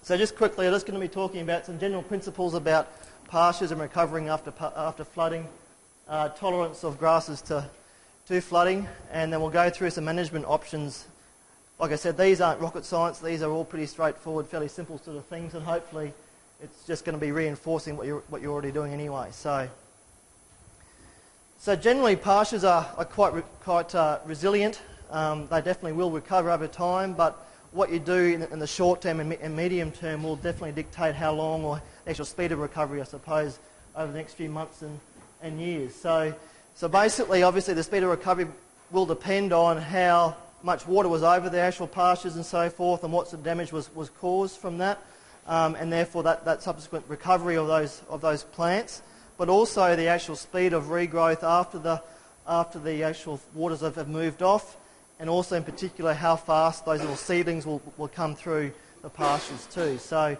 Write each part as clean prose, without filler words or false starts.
So just quickly, I'm just going to be talking about some general principles about pastures and recovering after flooding, tolerance of grasses to flooding, and then we'll go through some management options. Like I said, these aren't rocket science. These are all pretty straightforward, fairly simple sort of things, and hopefully it's just going to be reinforcing what you're already doing anyway. So generally, pastures are quite resilient. They definitely will recover over time, but what you do in the short term and medium term will definitely dictate how long, or the actual speed of recovery, I suppose, over the next few months and years. So basically, obviously, the speed of recovery will depend on how much water was over the actual pastures and so forth, and what sort of damage was caused from that, and therefore that subsequent recovery of those plants, but also the actual speed of regrowth after the actual waters have moved off, and also in particular how fast those little seedlings will come through the pastures too. So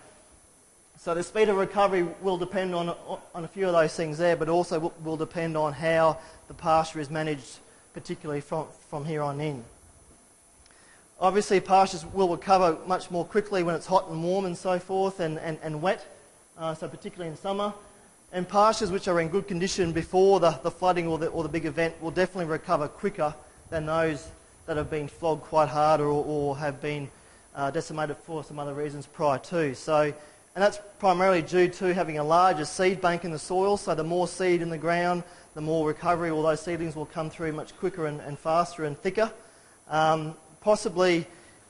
the speed of recovery will depend on a few of those things there, but also will depend on how the pasture is managed, particularly from here on in. Obviously, pastures will recover much more quickly when it's hot and warm and so forth, and wet, so particularly in summer. And pastures which are in good condition before the flooding or the big event will definitely recover quicker than those that have been flogged quite hard or have been decimated for some other reasons prior to. And that's primarily due to having a larger seed bank in the soil, so the more seed in the ground, the more recovery, all those seedlings will come through much quicker and faster and thicker. Possibly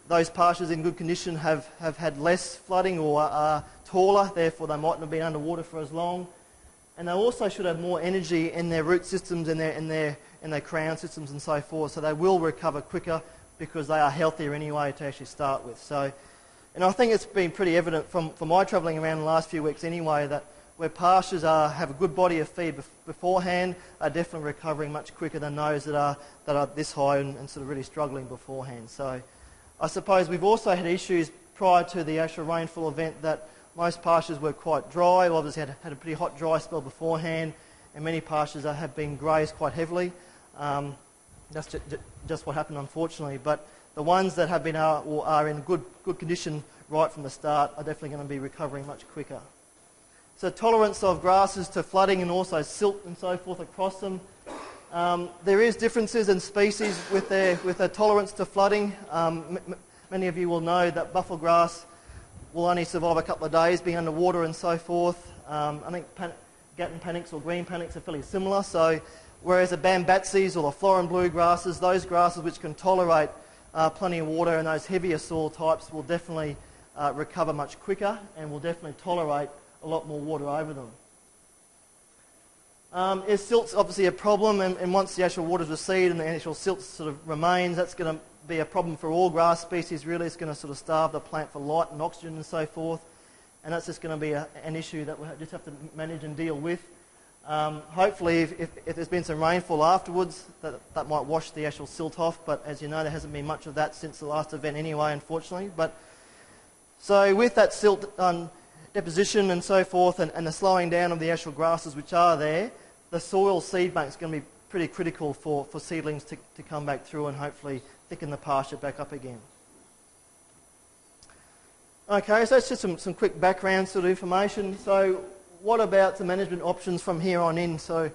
those pastures in good condition have had less flooding or are taller, therefore they mightn't have been underwater for as long. And they also should have more energy in their root systems and their crown systems and so forth, so they will recover quicker because they are healthier anyway to actually start with. And I think it's been pretty evident from my travelling around the last few weeks anyway that where pastures have a good body of feed beforehand are definitely recovering much quicker than those that are this high and sort of really struggling beforehand. So I suppose we've also had issues prior to the actual rainfall event that most pastures were quite dry. Obviously had a pretty hot dry spell beforehand, and many pastures have been grazed quite heavily. That's just what happened, unfortunately. But the ones that have been are in good condition right from the start are definitely going to be recovering much quicker. So tolerance of grasses to flooding and also silt and so forth across them. There is differences in species with their tolerance to flooding. Many of you will know that buffalo grass will only survive a couple of days being underwater and so forth. I think Gatton panics or green panics are fairly similar. So whereas the bambatses or the florin blue grasses, those grasses which can tolerate plenty of water and those heavier soil types will definitely recover much quicker and will definitely tolerate a lot more water over them. Silt's obviously a problem, and once the actual water's receded and the actual silt sort of remains, that's going to be a problem for all grass species really. It's going to sort of starve the plant for light and oxygen and so forth, and that's just going to be an issue that we'll just have to manage and deal with. Hopefully if there's been some rainfall afterwards that might wash the actual silt off, but as you know there hasn't been much of that since the last event anyway, unfortunately. So with that silt deposition and so forth and the slowing down of the actual grasses which are there, the soil seed bank is going to be pretty critical for seedlings to come back through and hopefully thicken the pasture back up again. Okay, so that's just some quick background sort of information. So what about the management options from here on in, so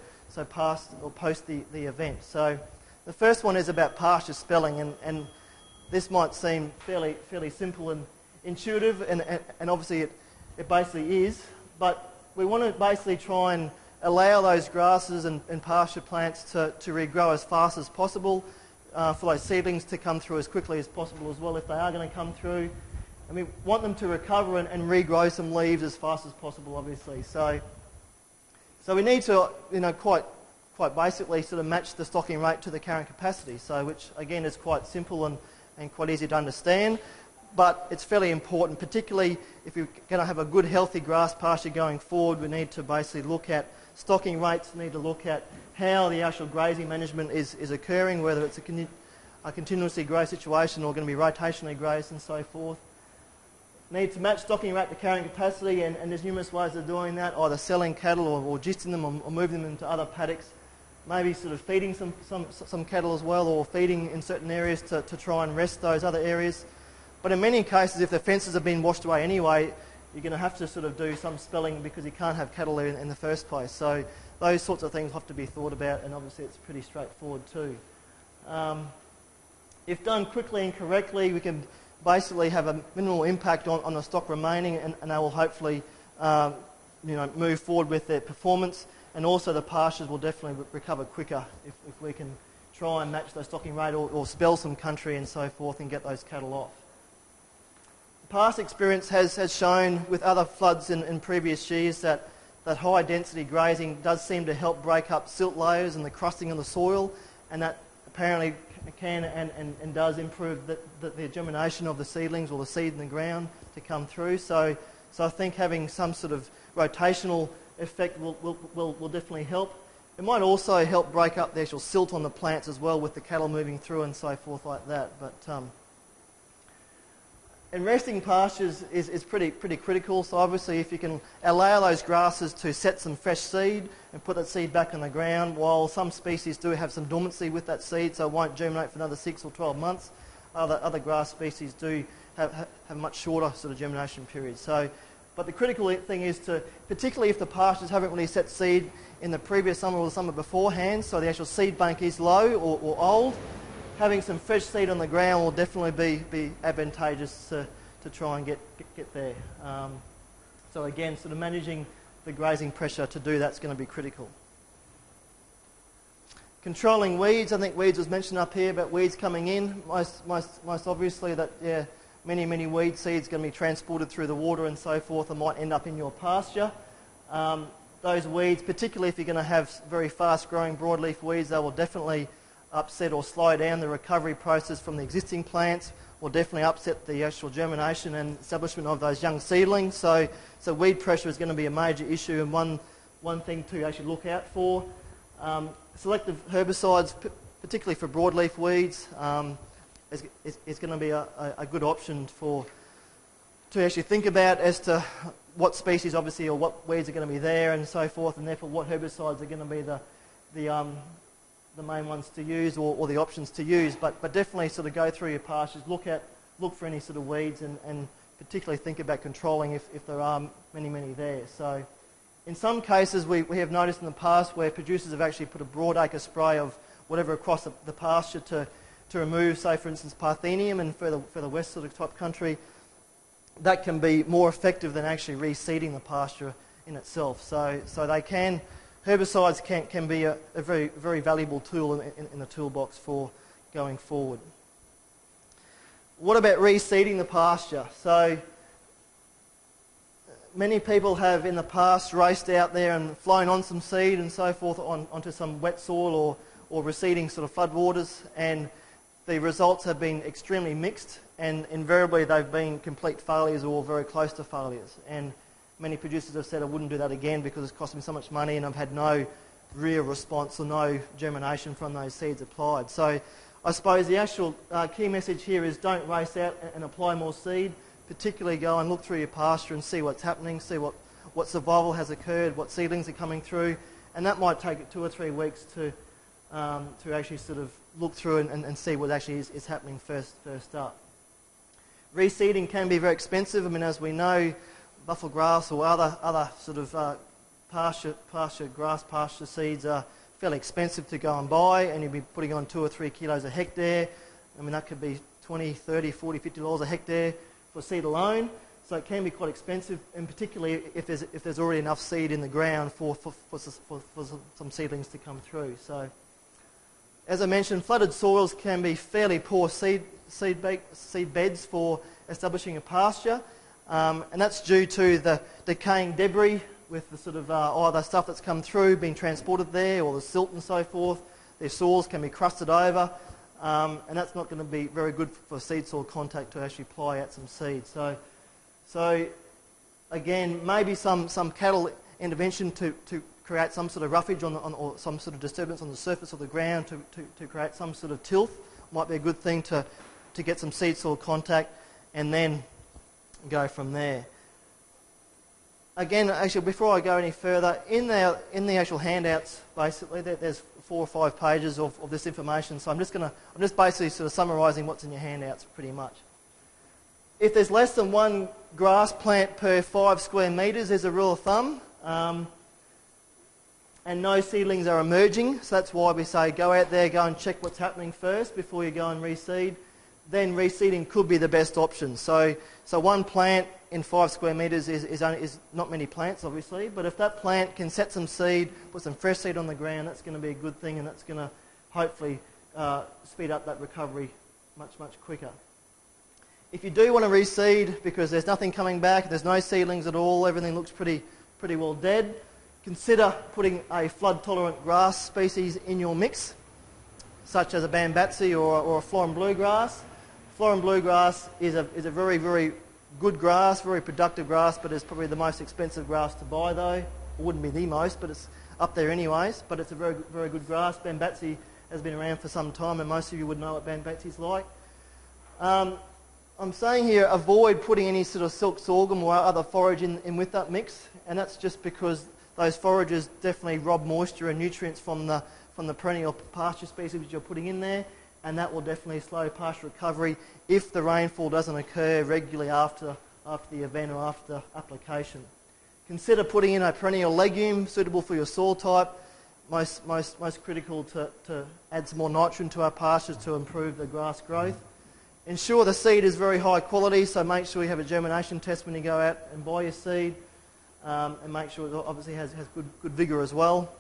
past or post the event? So the first one is about pasture spelling, and this might seem fairly simple and intuitive, and obviously it basically is, but we want to basically try and allow those grasses and pasture plants to regrow as fast as possible, for those seedlings to come through as quickly as possible as well if they are going to come through. And we want them to recover and regrow some leaves as fast as possible, obviously. So we need to, quite basically sort of match the stocking rate to the carrying capacity, so which again is quite simple and quite easy to understand. But it's fairly important, particularly if you're going to have a good healthy grass pasture going forward. We need to basically look at stocking rates, we need to look at how the actual grazing management is occurring, whether it's a continuously grazed situation or going to be rotationally grazed and so forth. Need to match stocking rate to carrying capacity, and there's numerous ways of doing that, either selling cattle or gisting them or moving them into other paddocks. Maybe sort of feeding some cattle as well, or feeding in certain areas to try and rest those other areas. But in many cases, if the fences have been washed away anyway, you're going to have to sort of do some spelling because you can't have cattle there in the first place. So those sorts of things have to be thought about, and obviously it's pretty straightforward too. If done quickly and correctly, we can basically have a minimal impact on the stock remaining, and they will hopefully move forward with their performance, and also the pastures will definitely recover quicker if we can try and match the stocking rate or spell some country and so forth and get those cattle off. Past experience has shown with other floods in previous years that high density grazing does seem to help break up silt layers and the crusting of the soil, and that apparently can and does improve the germination of the seedlings or the seed in the ground to come through. So I think having some sort of rotational effect will definitely help. It might also help break up the actual silt on the plants as well with the cattle moving through and so forth like that. But and resting pastures is pretty critical. So obviously if you can allow those grasses to set some fresh seed and put that seed back in the ground, while some species do have some dormancy with that seed, so it won't germinate for another 6 or 12 months, other grass species do have much shorter sort of germination periods. So, but the critical thing is to, particularly if the pastures haven't really set seed in the previous summer or the summer beforehand, so the actual seed bank is low or old, having some fresh seed on the ground will definitely be advantageous to try and get there. So again, sort of managing the grazing pressure to do that's going to be critical. Controlling weeds, I think weeds was mentioned up here about weeds coming in. Most obviously that many weed seeds going to be transported through the water and so forth and might end up in your pasture. Those weeds, particularly if you're going to have very fast growing broadleaf weeds, they will definitely upset or slow down the recovery process from the existing plants, will definitely upset the actual germination and establishment of those young seedlings. So weed pressure is going to be a major issue, and one thing to actually look out for. Selective herbicides, particularly for broadleaf weeds, is going to be a good option to actually think about as to what species obviously or what weeds are going to be there and so forth, and therefore what herbicides are going to be the main ones to use or the options to use, but definitely sort of go through your pastures, look for any sort of weeds, and particularly think about controlling if there are many there. So in some cases we have noticed in the past where producers have actually put a broadacre spray of whatever across the pasture to remove, say for instance, Parthenium and further west sort of type country. That can be more effective than actually reseeding the pasture in itself. So herbicides can be a very valuable tool in the toolbox for going forward. What about reseeding the pasture? So many people have in the past raced out there and flown on some seed and so forth onto some wet soil or receding sort of floodwaters, and the results have been extremely mixed, and invariably they've been complete failures or very close to failures. And many producers have said, I wouldn't do that again because it's cost me so much money and I've had no real response or no germination from those seeds applied. So I suppose the actual key message here is don't race out and apply more seed, particularly go and look through your pasture and see what's happening, see what survival has occurred, what seedlings are coming through, and that might take 2 or 3 weeks to actually sort of look through and see what actually is happening first up. Reseeding can be very expensive. I mean, as we know, buffalo grass or other sort of pasture seeds are fairly expensive to go and buy, and you'll be putting on 2 or 3 kilos a hectare. I mean, that could be $20, $30, $40, $50 a hectare for seed alone. So it can be quite expensive, and particularly if there's already enough seed in the ground for some seedlings to come through. So, as I mentioned, flooded soils can be fairly poor seed beds for establishing a pasture, and that's due to the decaying debris with the sort of either stuff that's come through being transported there, or the silt and so forth. Their soils can be crusted over, and that's not going to be very good for seed soil contact to actually ply out some seed. So again, maybe some cattle intervention to create some sort of roughage or some sort of disturbance on the surface of the ground to create some sort of tilth might be a good thing to get some seed soil contact, and then go from there. Again, actually, before I go any further, in the actual handouts, basically, there's 4 or 5 pages of this information. So I'm just basically sort of summarising what's in your handouts, pretty much. If there's less than one grass plant per 5 square metres, there's a rule of thumb. And no seedlings are emerging, so that's why we say go out there, go and check what's happening first before you go and reseed. Then reseeding could be the best option. So one plant in 5 square metres is not many plants, obviously, but if that plant can set some seed, put some fresh seed on the ground, that's going to be a good thing, and that's going to hopefully speed up that recovery much, much quicker. If you do want to reseed because there's nothing coming back, there's no seedlings at all, everything looks pretty well dead, consider putting a flood-tolerant grass species in your mix, such as a bambatsi or a florin bluegrass. Florin bluegrass is a very, very good grass, very productive grass, but it's probably the most expensive grass to buy though. It wouldn't be the most, but it's up there anyways, but it's a very, very good grass. Bambatsi has been around for some time, and most of you would know what bambatsi's like. I'm saying here avoid putting any sort of silk sorghum or other forage in with that mix, and that's just because those forages definitely rob moisture and nutrients from the perennial pasture species which you're putting in there, and that will definitely slow pasture recovery if the rainfall doesn't occur regularly after the event or after application. Consider putting in a perennial legume suitable for your soil type. Most critical to add some more nitrogen to our pastures to improve the grass growth. Ensure the seed is very high quality, so make sure you have a germination test when you go out and buy your seed, and make sure it obviously has good vigour as well.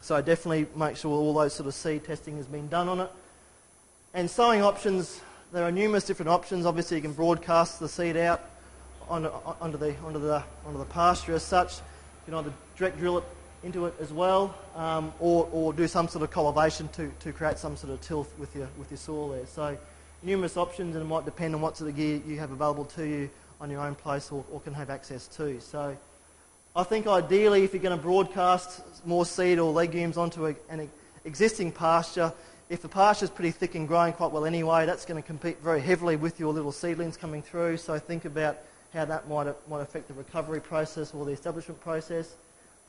So definitely make sure all those sort of seed testing has been done on it. And sowing options, there are numerous different options. Obviously you can broadcast the seed out onto the pasture as such. You can either direct drill it into it as well, or do some sort of cultivation to create some sort of tilth with your soil there. So numerous options, and it might depend on what sort of gear you have available to you on your own place or can have access to. So I think ideally if you're going to broadcast more seed or legumes onto an existing pasture, if the pasture is pretty thick and growing quite well anyway, that's going to compete very heavily with your little seedlings coming through. So think about how that might affect the recovery process or the establishment process.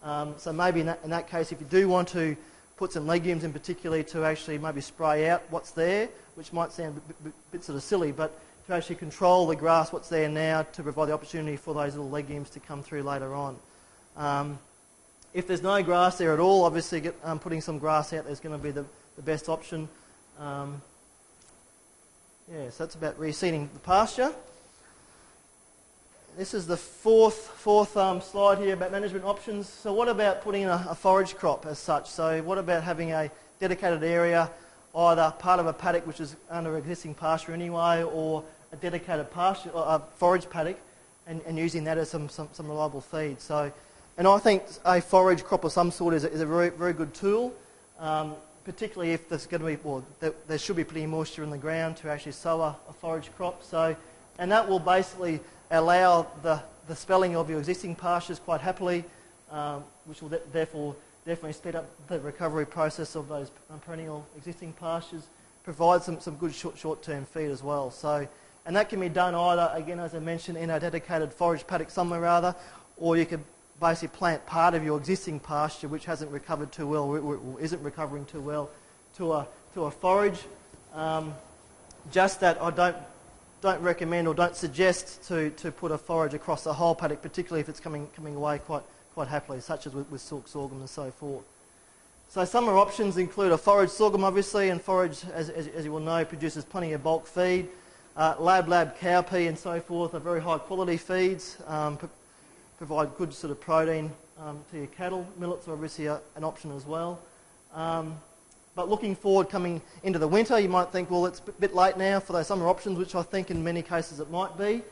So maybe in that case, if you do want to put some legumes in particular to actually maybe spray out what's there, which might sound a bit sort of silly, but to actually control the grass, what's there now, to provide the opportunity for those little legumes to come through later on. If there's no grass there at all, obviously putting some grass out there is going to be the best option. So that's about reseeding the pasture. This is the fourth slide here about management options. So what about putting in a forage crop as such? So what about having a dedicated area, either part of a paddock which is under existing pasture anyway, or a dedicated pasture or a forage paddock, and using that as some reliable feed. So, and I think a forage crop of some sort is a very, very good tool, particularly if there's going to be, there should be plenty of moisture in the ground to actually sow a forage crop. So, and that will basically allow the spelling of your existing pastures quite happily, which will therefore definitely speed up the recovery process of those perennial existing pastures, provide some good short-term feed as well. So, and that can be done either, again, as I mentioned, in a dedicated forage paddock somewhere or other, or you could basically plant part of your existing pasture which hasn't recovered too well, or isn't recovering too well, to a forage. Just that I don't recommend or don't suggest to put a forage across the whole paddock, particularly if it's coming away quite happily, such as with silk sorghum and so forth. So summer options include a forage sorghum, obviously, and forage, as you will know, produces plenty of bulk feed. Lab cowpea and so forth are very high quality feeds, provide good sort of protein to your cattle. Millets are obviously an option as well. But looking forward, coming into the winter, you might think, well, it's a bit late now for those summer options, which I think in many cases it might be,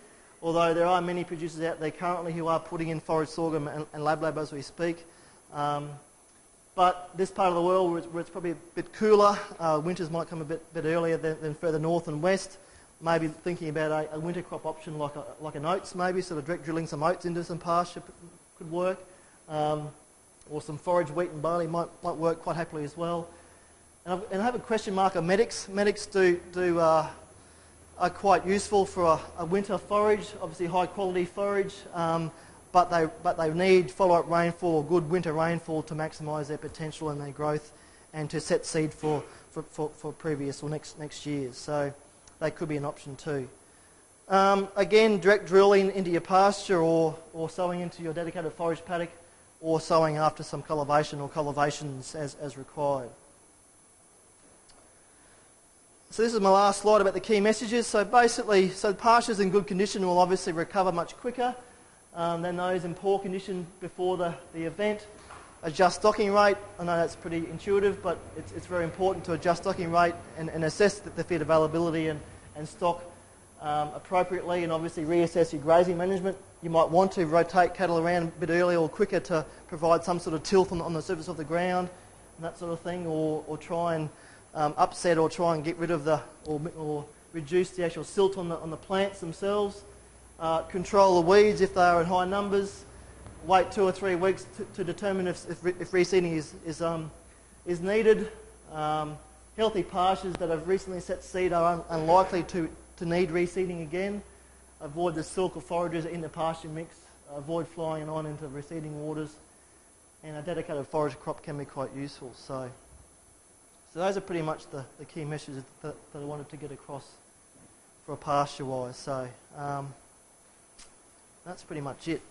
although there are many producers out there currently who are putting in forage sorghum and lab as we speak. But this part of the world where it's probably a bit cooler, winters might come a bit earlier than further north and west, maybe thinking about a winter crop option like an oats maybe, sort of direct drilling some oats into some pasture could work, or some forage wheat and barley might work quite happily as well. And I have a question mark on medics. Medics are quite useful for a winter forage, obviously high quality forage, but they need follow-up rainfall or good winter rainfall to maximise their potential and their growth, and to set seed for previous or next years. So they could be an option too. Again, direct drilling into your pasture or sowing into your dedicated forage paddock, or sowing after some cultivation or cultivations as required. So this is my last slide about the key messages. So basically, pastures in good condition will obviously recover much quicker than those in poor condition before the event. Adjust stocking rate. I know that's pretty intuitive, but it's very important to adjust stocking rate and assess the feed availability and stock appropriately, and obviously reassess your grazing management. You might want to rotate cattle around a bit earlier or quicker to provide some sort of tilth on the surface of the ground and that sort of thing, or try and upset or try and get rid of or reduce the actual silt on the plants themselves. Control the weeds if they are in high numbers. Wait 2 or 3 weeks to determine if reseeding is needed. Healthy pastures that have recently set seed are unlikely to need reseeding again. Avoid the silk or forages in the pasture mix. Avoid flying on into reseeding waters. And a dedicated forage crop can be quite useful. So those are pretty much the key messages that I wanted to get across for a pasture-wise. So that's pretty much it.